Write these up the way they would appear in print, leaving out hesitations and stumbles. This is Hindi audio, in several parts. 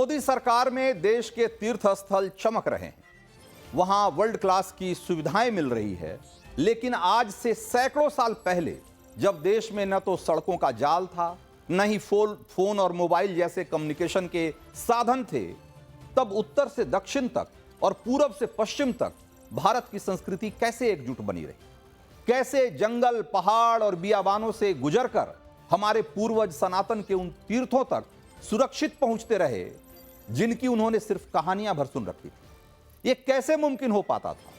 मोदी सरकार में देश के तीर्थ स्थल चमक रहे हैं, वहां वर्ल्ड क्लास की सुविधाएं मिल रही है। लेकिन आज से सैकड़ों साल पहले जब देश में न तो सड़कों का जाल था, न ही फोन और मोबाइल जैसे कम्युनिकेशन के साधन थे, तब उत्तर से दक्षिण तक और पूरब से पश्चिम तक भारत की संस्कृति कैसे एकजुट बनी रही, कैसे जंगल, पहाड़ और बियाबानों से गुजरकर हमारे पूर्वज सनातन के उन तीर्थों तक सुरक्षित पहुंचते रहे जिनकी उन्होंने सिर्फ कहानियां भर सुन रखी थी। यह कैसे मुमकिन हो पाता था?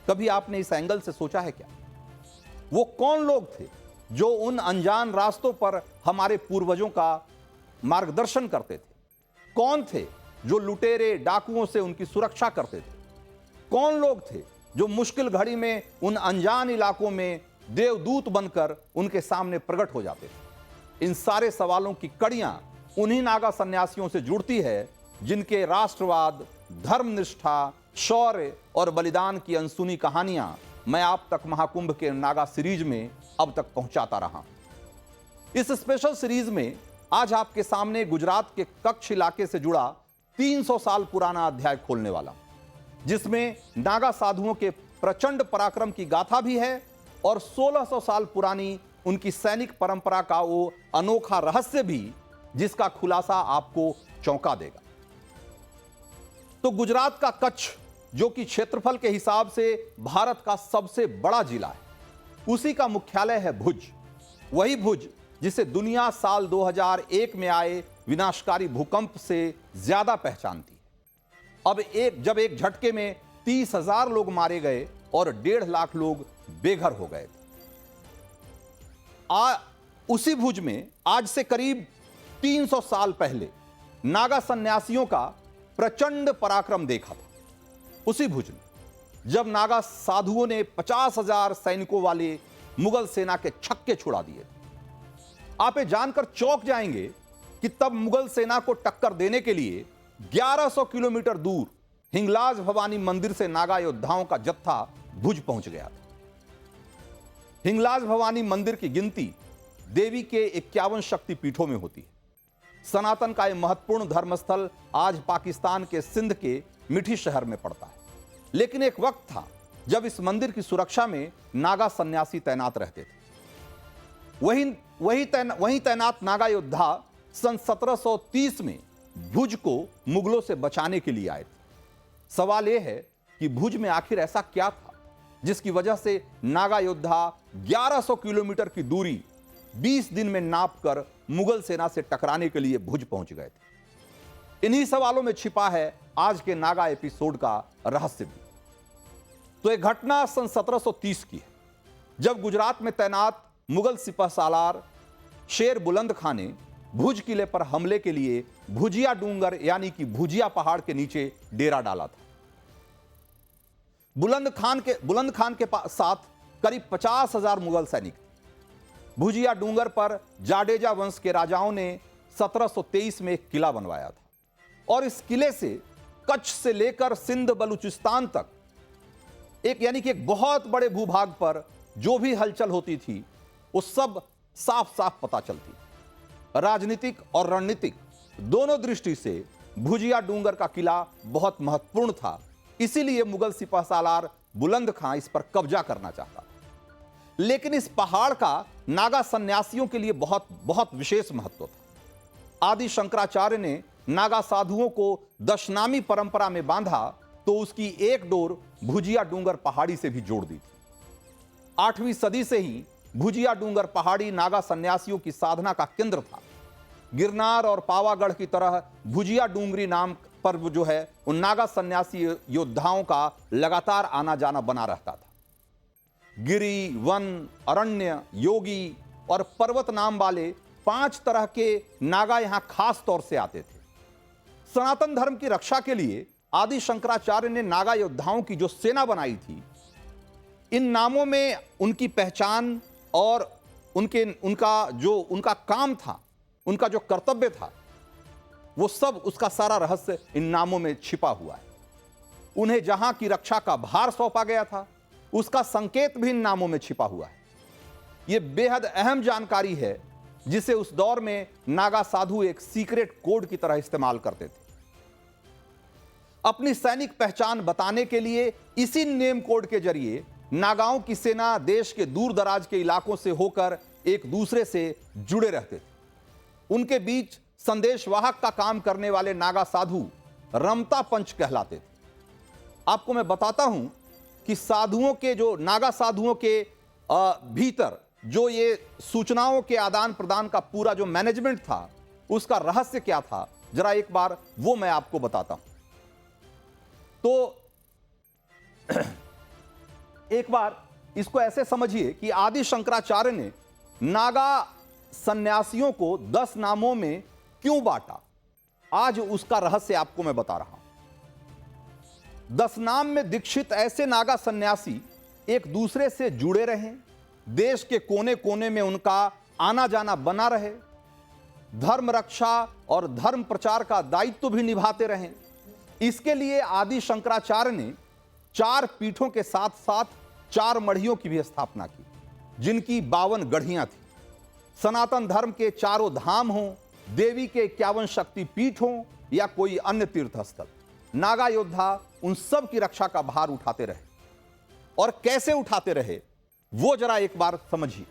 कभी आपने इस एंगल से सोचा है क्या? वो कौन लोग थे जो उन अनजान रास्तों पर हमारे पूर्वजों का मार्गदर्शन करते थे? कौन थे जो लुटेरे, डाकुओं से उनकी सुरक्षा करते थे? कौन लोग थे जो मुश्किल घड़ी में उन अनजान इलाकों में देवदूत बनकर उनके सामने प्रकट हो जाते थे? इन सारे सवालों की कड़ियां उन्हीं नागा सन्यासियों से जुड़ती है जिनके राष्ट्रवाद, धर्मनिष्ठा, शौर्य और बलिदान की अनसुनी कहानियां मैं आप तक महाकुंभ के नागा सीरीज में अब तक पहुंचाता रहा। इस स्पेशल सीरीज में आज आपके सामने गुजरात के कच्छ इलाके से जुड़ा 300 साल पुराना अध्याय खोलने वाला, जिसमें नागा साधुओं के प्रचंड पराक्रम की गाथा भी है और 1600 साल पुरानी उनकी सैनिक परंपरा का वो अनोखा रहस्य भी, जिसका खुलासा आपको चौंका देगा। तो गुजरात का कच्छ, जो कि क्षेत्रफल के हिसाब से भारत का सबसे बड़ा जिला है, उसी का मुख्यालय है भुज। वही भुज जिसे दुनिया साल 2001 में आए विनाशकारी भूकंप से ज्यादा पहचानती है। अब जब एक झटके में 30,000 लोग मारे गए और 1.5 लाख लोग बेघर हो गए थे। उसी भुज में आज से करीब 300 साल पहले नागा सन्यासियों का प्रचंड पराक्रम देखा था। उसी भुज में जब नागा साधुओं ने 50,000 सैनिकों वाले मुगल सेना के छक्के छुड़ा दिए थे। आप ये जानकर चौंक जाएंगे कि तब मुगल सेना को टक्कर देने के लिए 1100 किलोमीटर दूर हिंगलाज भवानी मंदिर से नागा योद्धाओं का जत्था भुज पहुंच गया था। हिंगलाज भवानी मंदिर की गिनती देवी के 51 शक्ति पीठों में होती है। सनातन का यह महत्वपूर्ण धर्मस्थल आज पाकिस्तान के सिंध के मिठी शहर में पड़ता है। लेकिन एक वक्त था जब इस मंदिर की सुरक्षा में नागा सन्यासी तैनात रहते थे। वही तैनात नागा योद्धा सन 1730 में भुज को मुगलों से बचाने के लिए आए थे। सवाल यह है कि भुज में आखिर ऐसा क्या था जिसकी वजह से नागा योद्धा 1100 किलोमीटर की दूरी 20 दिन में नापकर मुगल सेना से टकराने के लिए भुज पहुंच गए थे? इन्हीं सवालों में छिपा है आज के नागा एपिसोड का रहस्य भी। तो एक घटना सन 1730 की है, जब गुजरात में तैनात मुगल सिपहसालार शेर बुलंद खां ने भुज किले पर हमले के लिए भुजिया डूंगर यानी कि भुजिया पहाड़ के नीचे डेरा डाला था। बुलंद खान के साथ करीब 50,000 मुगल सैनिक थे। भुजिया डूंगर पर जाडेजा वंश के राजाओं ने 1723 में एक किला बनवाया था और इस किले से कच्छ से लेकर सिंध बलूचिस्तान तक एक बहुत बड़े भूभाग पर जो भी हलचल होती थी वो सब साफ साफ पता चलती। राजनीतिक और रणनीतिक दोनों दृष्टि से भुजिया डूंगर का किला बहुत महत्वपूर्ण था। इसीलिए मुगल सिपहसालार बुलंद खां इस पर कब्जा करना चाहता था। लेकिन इस पहाड़ का नागा सन्यासियों के लिए बहुत बहुत विशेष महत्व था। आदि शंकराचार्य ने नागा साधुओं को दशनामी परंपरा में बांधा तो उसकी एक डोर भुजिया डूंगर पहाड़ी से भी जोड़ दी थी। 8वीं सदी से ही भुजिया डूंगर पहाड़ी नागा सन्यासियों की साधना का केंद्र था। गिरनार और पावागढ़ की तरह भुजिया डूंगरी नाम पर जो है उन नागा सन्यासी योद्धाओं का लगातार आना जाना बना रहता था। गिरी, वन, अरण्य, योगी और पर्वत नाम वाले 5 तरह के नागा यहां खास तौर से आते थे। सनातन धर्म की रक्षा के लिए आदि शंकराचार्य ने नागा योद्धाओं की जो सेना बनाई थी, इन नामों में उनकी पहचान और उनका काम था, उनका जो कर्तव्य था, वो सब, उसका सारा रहस्य इन नामों में छिपा हुआ है। उन्हें जहां की रक्षा का भार सौंपा गया था उसका संकेत भी इन नामों में छिपा हुआ है। यह बेहद अहम जानकारी है जिसे उस दौर में नागा साधु एक सीक्रेट कोड की तरह इस्तेमाल करते थे। अपनी सैनिक पहचान बताने के लिए इसी नेम कोड के जरिए नागाओं की सेना देश के दूर दराज के इलाकों से होकर एक दूसरे से जुड़े रहते थे। उनके बीच संदेशवाहक का काम करने वाले नागा साधु रमता पंच कहलाते थे। आपको मैं बताता हूं कि साधुओं के जो नागा साधुओं के भीतर जो ये सूचनाओं के आदान प्रदान का पूरा जो मैनेजमेंट था, उसका रहस्य क्या था, जरा एक बार वो मैं आपको बताता हूं। तो एक बार इसको ऐसे समझिए कि आदि शंकराचार्य ने नागा सन्यासियों को 10 नामों में क्यों बांटा, आज उसका रहस्य आपको मैं बता रहा हूं। 10 नाम में दीक्षित ऐसे नागा सन्यासी एक दूसरे से जुड़े रहें, देश के कोने कोने में उनका आना जाना बना रहे, धर्म रक्षा और धर्म प्रचार का दायित्व भी निभाते रहें। इसके लिए आदि शंकराचार्य ने 4 पीठों के साथ साथ 4 मढ़ियों की भी स्थापना की, जिनकी 52 गढ़ियां थी। सनातन धर्म के चारों धाम हों, देवी के 51 शक्ति पीठ हों या कोई अन्य तीर्थ स्थल, नागा योद्धा उन सब की रक्षा का भार उठाते रहे। और कैसे उठाते रहे वो जरा एक बार समझिए।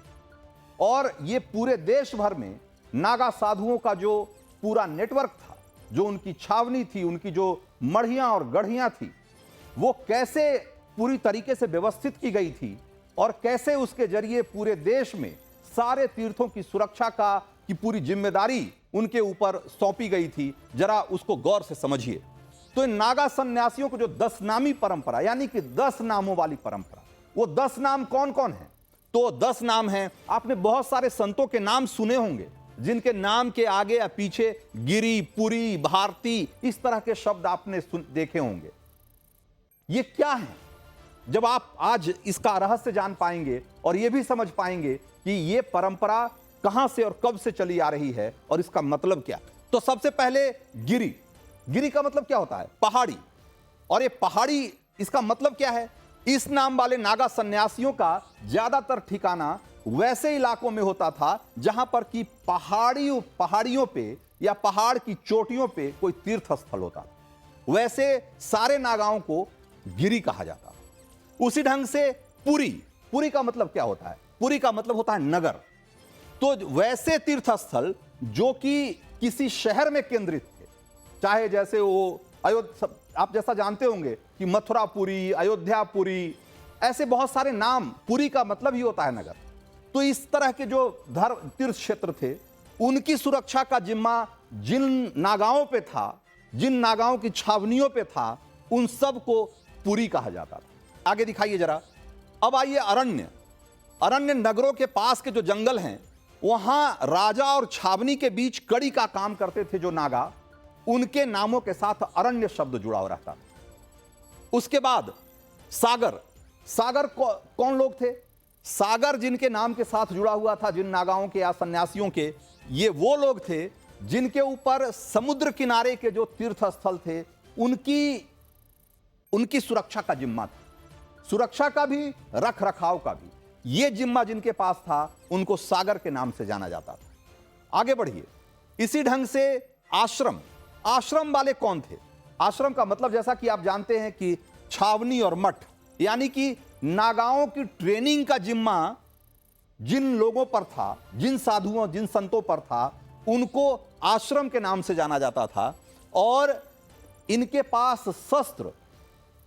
और ये पूरे देश भर में नागा साधुओं का जो पूरा नेटवर्क था, जो उनकी छावनी थी, उनकी जो मढ़ियां और गढ़ियां थी, वो कैसे पूरी तरीके से व्यवस्थित की गई थी और कैसे उसके जरिए पूरे देश में सारे तीर्थों की सुरक्षा का की पूरी जिम्मेदारी उनके ऊपर सौंपी गई थी, जरा उसको गौर से समझिए। तो इन नागा सन्यासियों को जो 10 नामी परंपरा, यानी कि 10 नामों वाली परंपरा, वो 10 नाम कौन कौन है? तो 10 नाम हैं। आपने बहुत सारे संतों के नाम सुने होंगे, जिनके नाम के आगे या पीछे गिरी, पुरी, भारती, इस तरह के शब्द आपने देखे होंगे। ये क्या है? जब आप आज इसका रहस्य जान पाएंगे और यह भी समझ पाएंगे कि यह परंपरा कहां से और कब से चली आ रही है और इसका मतलब क्या। तो सबसे पहले गिरी। गिरी का मतलब क्या होता है? पहाड़ी। और ये पहाड़ी, इसका मतलब क्या है? इस नाम वाले नागा सन्यासियों का ज्यादातर ठिकाना वैसे इलाकों में होता था जहां पर कि पहाड़ियों पे या पहाड़ की चोटियों पे कोई तीर्थ स्थल होता था। वैसे सारे नागाओं को गिरी कहा जाता। उसी ढंग से पुरी। पुरी का मतलब क्या होता है? पुरी का मतलब होता है नगर। तो वैसे तीर्थ स्थल जो कि किसी शहर में केंद्रित थे, चाहे जैसे वो अयोध्या, आप जैसा जानते होंगे कि मथुरापुरी, अयोध्यापुरी, ऐसे बहुत सारे नाम, पुरी का मतलब ही होता है नगर। तो इस तरह के जो धर्म तीर्थ क्षेत्र थे, उनकी सुरक्षा का जिम्मा जिन नागाओं पे था, जिन नागाओं की छावनियों पे था, उन सब को पुरी कहा जाता था। आगे दिखाइए जरा। अब आइए अरण्य। अरण्य नगरों के पास के जो जंगल हैं, वहां राजा और छावनी के बीच कड़ी का काम करते थे जो नागा, उनके नामों के साथ अरण्य शब्द जुड़ा हुआ रहता था। उसके बाद सागर। सागर कौन लोग थे? सागर जिनके नाम के साथ जुड़ा हुआ था, जिन नागाओं के या सन्यासियों के, ये वो लोग थे जिनके ऊपर समुद्र किनारे के जो तीर्थ स्थल थे, उनकी सुरक्षा का जिम्मा था। सुरक्षा का भी, रख रखाव का भी, ये जिम्मा जिनके पास था, उनको सागर के नाम से जाना जाता था। आगे बढ़िए। इसी ढंग से आश्रम। आश्रम वाले कौन थे? आश्रम का मतलब जैसा कि आप जानते हैं कि छावनी और मठ, यानी कि नागाओं की ट्रेनिंग का जिम्मा जिन लोगों पर था, जिन साधुओं, जिन संतों पर था, उनको आश्रम के नाम से जाना जाता था। और इनके पास शस्त्र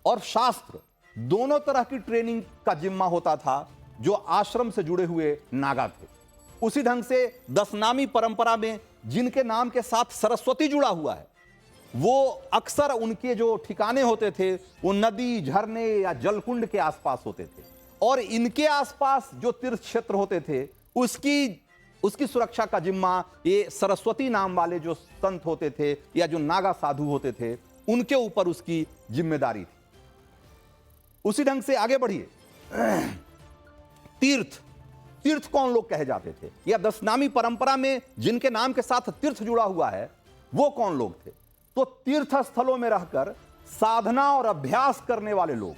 और शास्त्र दोनों तरह की ट्रेनिंग का जिम्मा होता था, जो आश्रम से जुड़े हुए नागा थे। उसी ढंग से 10 नामी परंपरा में जिनके नाम के साथ सरस्वती जुड़ा हुआ है, वो अक्सर उनके जो ठिकाने होते थे, वो नदी, झरने या जलकुंड के आसपास होते थे। और इनके आसपास जो तीर्थ क्षेत्र होते थे, उसकी सुरक्षा का जिम्मा ये सरस्वती नाम वाले जो संत होते थे या जो नागा साधु होते थे, उनके ऊपर उसकी जिम्मेदारी थी। उसी ढंग से आगे बढ़िए। तीर्थ। तीर्थ कौन लोग कहे जाते थे, या 10 नामी परंपरा में जिनके नाम के साथ तीर्थ जुड़ा हुआ है, वो कौन लोग थे? तो तीर्थ स्थलों में रहकर साधना और अभ्यास करने वाले लोग,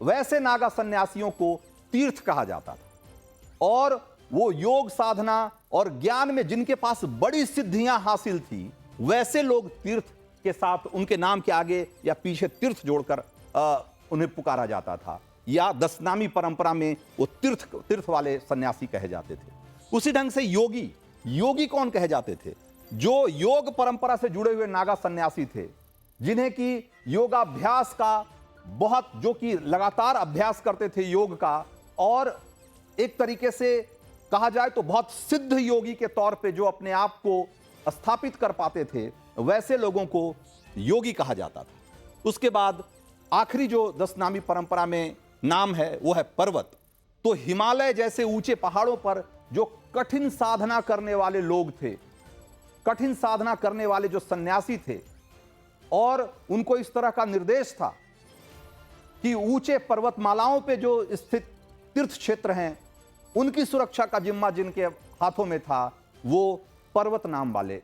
वैसे नागा सन्यासियों को तीर्थ कहा जाता था। और वो योग साधना और ज्ञान में जिनके पास बड़ी सिद्धियां हासिल थी, वैसे लोग तीर्थ के साथ उनके नाम के आगे या पीछे तीर्थ जोड़कर उन्हें पुकारा जाता था, या दशनामी परंपरा में वो तीर्थ वाले सन्यासी कहे जाते थे। उसी ढंग से योगी कौन कहे जाते थे? जो योग परंपरा से जुड़े हुए नागा सन्यासी थे, जिन्हें कि योगाभ्यास का बहुत, जो कि लगातार अभ्यास करते थे योग का, और एक तरीके से कहा जाए तो बहुत सिद्ध योगी के तौर पे जो अपने आप को स्थापित कर पाते थे, वैसे लोगों को योगी कहा जाता था। उसके बाद आखिरी जो दशनामी परंपरा में नाम है वो है पर्वत। तो हिमालय जैसे ऊंचे पहाड़ों पर जो कठिन साधना करने वाले लोग थे, कठिन साधना करने वाले जो सन्यासी थे, और उनको इस तरह का निर्देश था कि ऊंचे पर्वतमालाओं पे जो स्थित तीर्थ क्षेत्र हैं, उनकी सुरक्षा का जिम्मा जिनके हाथों में था, वो पर्वत नाम वाले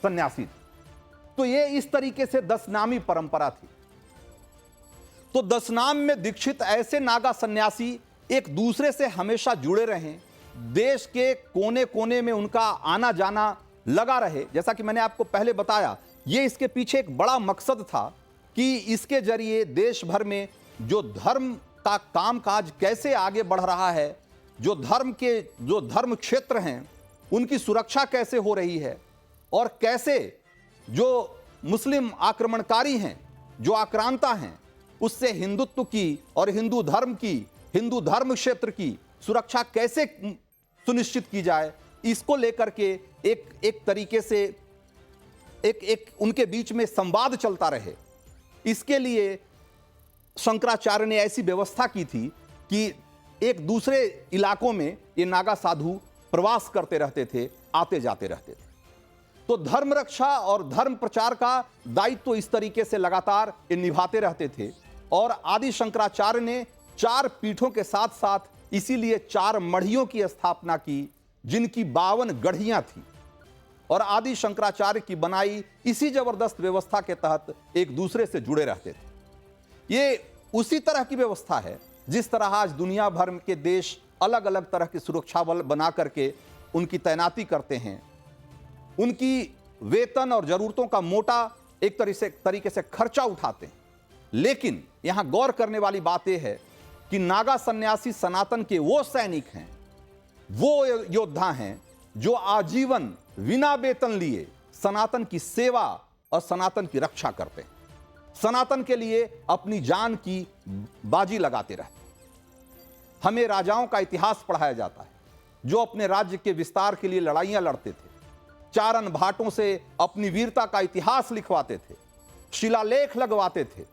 सन्यासी थे। तो ये इस तरीके से दशनामी परंपरा थी। तो दशनाम में दीक्षित ऐसे नागा सन्यासी एक दूसरे से हमेशा जुड़े रहे, देश के कोने कोने में उनका आना जाना लगा रहे। जैसा कि मैंने आपको पहले बताया, ये इसके पीछे एक बड़ा मकसद था कि इसके जरिए देश भर में जो धर्म का कामकाज कैसे आगे बढ़ रहा है, जो धर्म क्षेत्र हैं उनकी सुरक्षा कैसे हो रही है, और कैसे जो मुस्लिम आक्रमणकारी हैं, जो आक्रांता हैं, उससे हिंदुत्व की और हिंदू धर्म क्षेत्र की सुरक्षा कैसे सुनिश्चित की जाए, इसको लेकर के एक तरीके से एक उनके बीच में संवाद चलता रहे। इसके लिए शंकराचार्य ने ऐसी व्यवस्था की थी कि एक दूसरे इलाकों में ये नागा साधु प्रवास करते रहते थे, आते जाते रहते थे। तो धर्म रक्षा और धर्म प्रचार का दायित्व इस तरीके से लगातार ये निभाते रहते थे। और आदि शंकराचार्य ने 4 पीठों के साथ साथ इसीलिए 4 मढ़ियों की स्थापना की, जिनकी 52 गढ़ियां थी, और आदि शंकराचार्य की बनाई इसी जबरदस्त व्यवस्था के तहत एक दूसरे से जुड़े रहते थे। ये उसी तरह की व्यवस्था है जिस तरह आज दुनिया भर के देश अलग अलग तरह के सुरक्षा बल बना करके उनकी तैनाती करते हैं, उनकी वेतन और जरूरतों का मोटा एक तरीके से खर्चा उठाते हैं। लेकिन यहां गौर करने वाली बात यह है कि नागा सन्यासी सनातन के वो सैनिक हैं, वो योद्धा हैं जो आजीवन बिना वेतन लिए सनातन की सेवा और सनातन की रक्षा करते हैं, सनातन के लिए अपनी जान की बाजी लगाते रहते हैं। हमें राजाओं का इतिहास पढ़ाया जाता है जो अपने राज्य के विस्तार के लिए लड़ाइयां लड़ते थे, चारण भाटों से अपनी वीरता का इतिहास लिखवाते थे, शिलालेख लगवाते थे।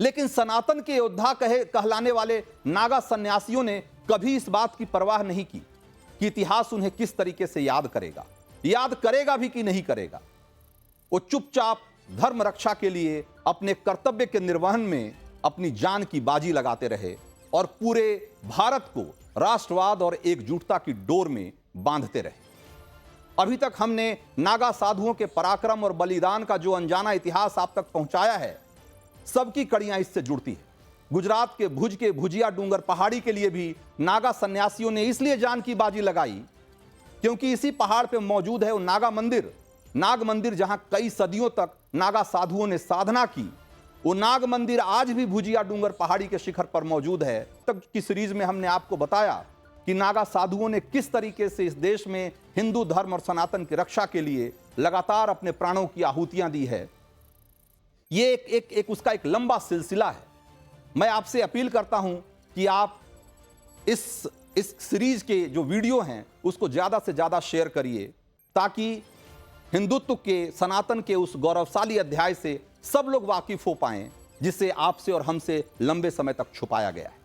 लेकिन सनातन के योद्धा कहलाने वाले नागा सन्यासियों ने कभी इस बात की परवाह नहीं की कि इतिहास उन्हें किस तरीके से याद करेगा भी कि नहीं करेगा। वो चुपचाप धर्म रक्षा के लिए अपने कर्तव्य के निर्वहन में अपनी जान की बाजी लगाते रहे और पूरे भारत को राष्ट्रवाद और एकजुटता की डोर में बांधते रहे। अभी तक हमने नागा साधुओं के पराक्रम और बलिदान का जो अनजाना इतिहास आप तक पहुंचाया है, सबकी कड़ियां इससे जुड़ती है। गुजरात के भुज के भुजिया डूंगर पहाड़ी के लिए भी नागा सन्यासियों ने इसलिए जान की बाजी लगाई क्योंकि इसी पहाड़ पे मौजूद है वो नाग मंदिर जहां कई सदियों तक नागा साधुओं ने साधना की। वो नाग मंदिर आज भी भुजिया डूंगर पहाड़ी के शिखर पर मौजूद है। तक की सीरीज में हमने आपको बताया कि नागा साधुओं ने किस तरीके से इस देश में हिंदू धर्म और सनातन की रक्षा के लिए लगातार अपने प्राणों की आहुतियां दी है। ये एक उसका एक लंबा सिलसिला है। मैं आपसे अपील करता हूं कि आप इस सीरीज के जो वीडियो हैं उसको ज्यादा से ज्यादा शेयर करिए ताकि हिंदुत्व के, सनातन के उस गौरवशाली अध्याय से सब लोग वाकिफ हो पाएं जिसे आपसे और हमसे लंबे समय तक छुपाया गया है।